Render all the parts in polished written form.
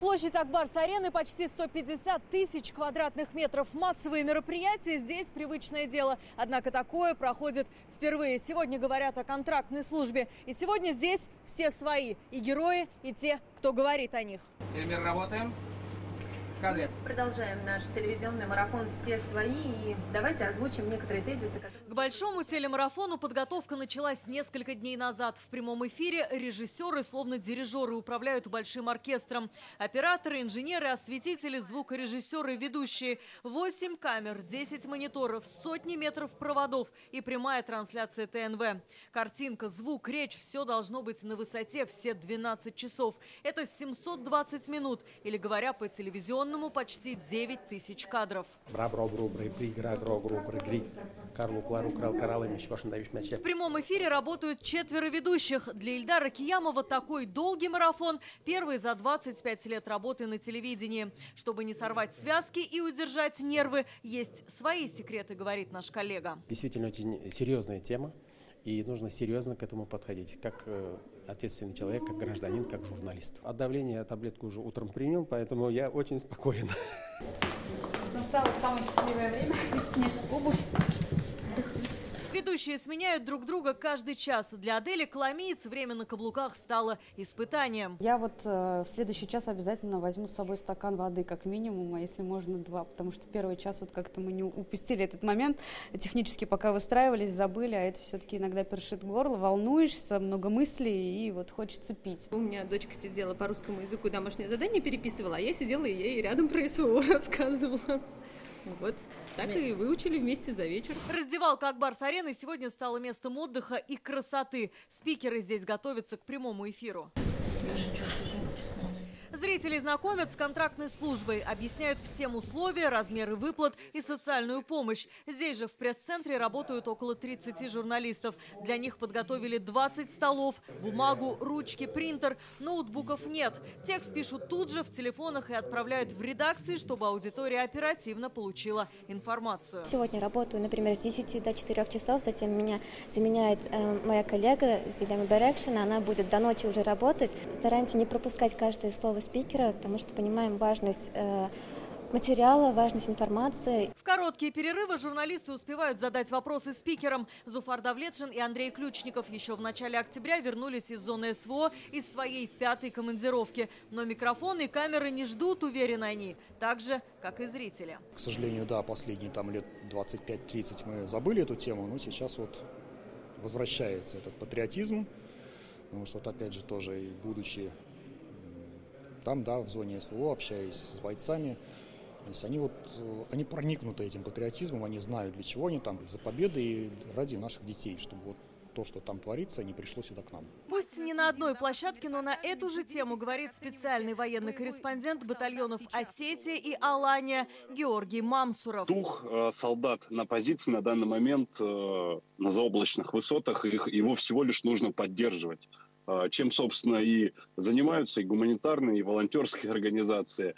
Площадь Ак-Барс-арены почти 150 тысяч квадратных метров. Массовые мероприятия здесь привычное дело. Однако такое проходит впервые. Сегодня говорят о контрактной службе. И сегодня здесь все свои. И герои, и те, кто говорит о них. Эльмир, работаем. Кадре. Продолжаем наш телевизионный марафон «Все свои». И давайте озвучим некоторые тезисы. К большому телемарафону подготовка началась несколько дней назад. В прямом эфире режиссеры, словно дирижеры, управляют большим оркестром. Операторы, инженеры, осветители, звукорежиссеры, ведущие. 8 камер, 10 мониторов, сотни метров проводов и прямая трансляция ТНВ. Картинка, звук, речь – все должно быть на высоте все 12 часов. Это 720 минут. Или, говоря по телевизионному, почти 9 тысяч кадров. В прямом эфире работают 4 ведущих. Для Ильдара Киямова такой долгий марафон – первый за 25 лет работы на телевидении. Чтобы не сорвать связки и удержать нервы, есть свои секреты, говорит наш коллега. Действительно очень серьезная тема. И нужно серьезно к этому подходить, как ответственный человек, как гражданин, как журналист. От давления таблетку уже утром принял, поэтому я очень спокоен. Настало самое счастливое время снять обувь. Ведущие сменяют друг друга каждый час. Для Адели Коломиец время на каблуках стало испытанием. Я вот в следующий час обязательно возьму с собой стакан воды, как минимум, а если можно 2, потому что первый час вот как-то мы не упустили этот момент. Технически пока выстраивались, забыли, а это все-таки иногда першит горло, волнуешься, много мыслей и вот хочется пить. У меня дочка сидела по русскому языку, домашнее задание переписывала, а я сидела и ей рядом про СВО рассказывала. Вот, так и выучили вместе за вечер. Раздевалка Ак-Барс-арены сегодня стала местом отдыха и красоты. Спикеры здесь готовятся к прямому эфиру. Зрители знакомят с контрактной службой, объясняют всем условия, размеры выплат и социальную помощь. Здесь же в пресс-центре работают около 30 журналистов. Для них подготовили 20 столов, бумагу, ручки, принтер, ноутбуков нет. Текст пишут тут же в телефонах и отправляют в редакции, чтобы аудитория оперативно получила информацию. Сегодня работаю, например, с 10 до 4 часов, затем меня заменяет моя коллега Зиляна Берекшина, она будет до ночи уже работать. Стараемся не пропускать каждое слово спикера, потому что понимаем важность материала, важность информации. В короткие перерывы журналисты успевают задать вопросы спикерам. Зуфар Давлетшин и Андрей Ключников еще в начале октября вернулись из зоны СВО из своей 5-й командировки. Но микрофоны и камеры не ждут, уверены они, так же, как и зрители. К сожалению, да, последние лет 25-30 мы забыли эту тему, но сейчас вот возвращается этот патриотизм. Потому что, опять же, тоже и будучи там, да, в зоне СВО, общаясь с бойцами, то есть они проникнуты этим патриотизмом, они знают, для чего они там, за победы и ради наших детей, чтобы вот то, что там творится, не пришло сюда к нам. Пусть не на одной площадке, но на эту же тему говорит специальный военный корреспондент батальонов Осетия и Алания Георгий Мамсуров. Дух солдат на позиции на данный момент на заоблачных высотах, его всего лишь нужно поддерживать. Чем, собственно, и занимаются и гуманитарные, и волонтерские организации,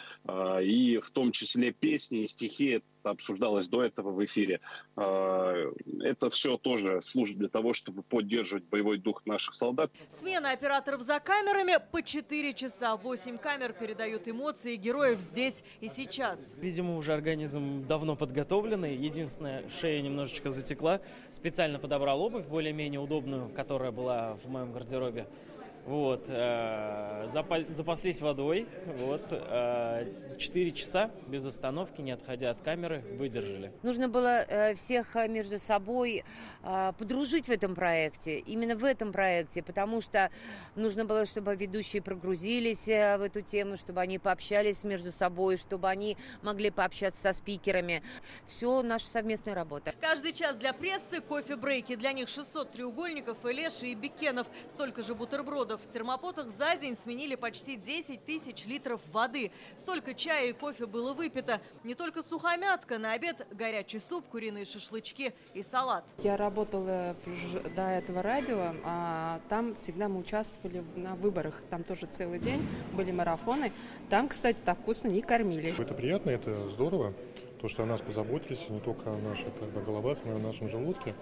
и в том числе песни и стихи. Это обсуждалось до этого в эфире. Это все тоже служит для того, чтобы поддерживать боевой дух наших солдат. Смена операторов за камерами по 4 часа. 8 камер передают эмоции героев здесь и сейчас. Видимо, уже организм давно подготовленный. Единственное, шея немножечко затекла. Специально подобрал обувь, более-менее удобную, которая была в моем гардеробе. Вот, запаслись водой, 4 часа без остановки, не отходя от камеры, выдержали. Нужно было всех между собой подружить в этом проекте, именно в этом проекте, потому что нужно было, чтобы ведущие прогрузились в эту тему, чтобы они пообщались между собой, чтобы они могли пообщаться со спикерами. Все наша совместная работа. Каждый час для прессы, кофе-брейки. Для них 600 треугольников, элеши и бекенов, столько же бутербродов. В термопотах за день сменили почти 10 тысяч литров воды. Столько чая и кофе было выпито. Не только сухомятка, на обед горячий суп, куриные шашлычки и салат. Я работала до этого радио, а там всегда мы участвовали на выборах. Там тоже целый день были марафоны. Там, кстати, так вкусно не кормили. Это приятно, это здорово. То, что о нас позаботились, не только о наших головах, но и о нашем желудке.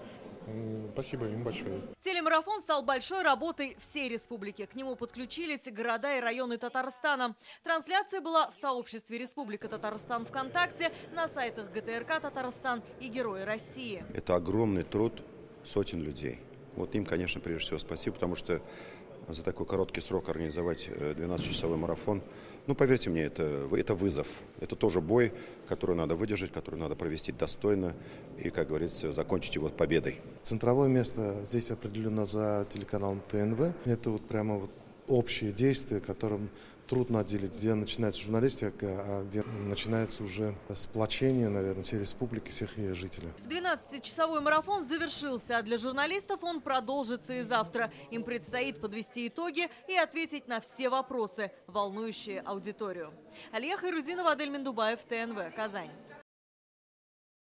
Спасибо им большое. Телемарафон стал большой работой всей республики. К нему подключились города и районы Татарстана. Трансляция была в сообществе Республика Татарстан ВКонтакте, на сайтах ГТРК Татарстан и Герои России. Это огромный труд сотен людей. Вот им, конечно, прежде всего спасибо, потому что за такой короткий срок организовать 12-часовой марафон, ну, поверьте мне, это вызов. Это тоже бой, который надо выдержать, который надо провести достойно и, как говорится, закончить его победой. Центровое место здесь определено за телеканалом ТНВ. Это вот прямо вот общее действие, которым трудно отделить, где начинается журналистика, а где начинается уже сплочение, наверное, всей республики, всех ее жителей. 12-часовой марафон завершился, а для журналистов он продолжится и завтра. Им предстоит подвести итоги и ответить на все вопросы, волнующие аудиторию. Алия Хайрудинова, Адель Мендубаев, ТНВ, Казань.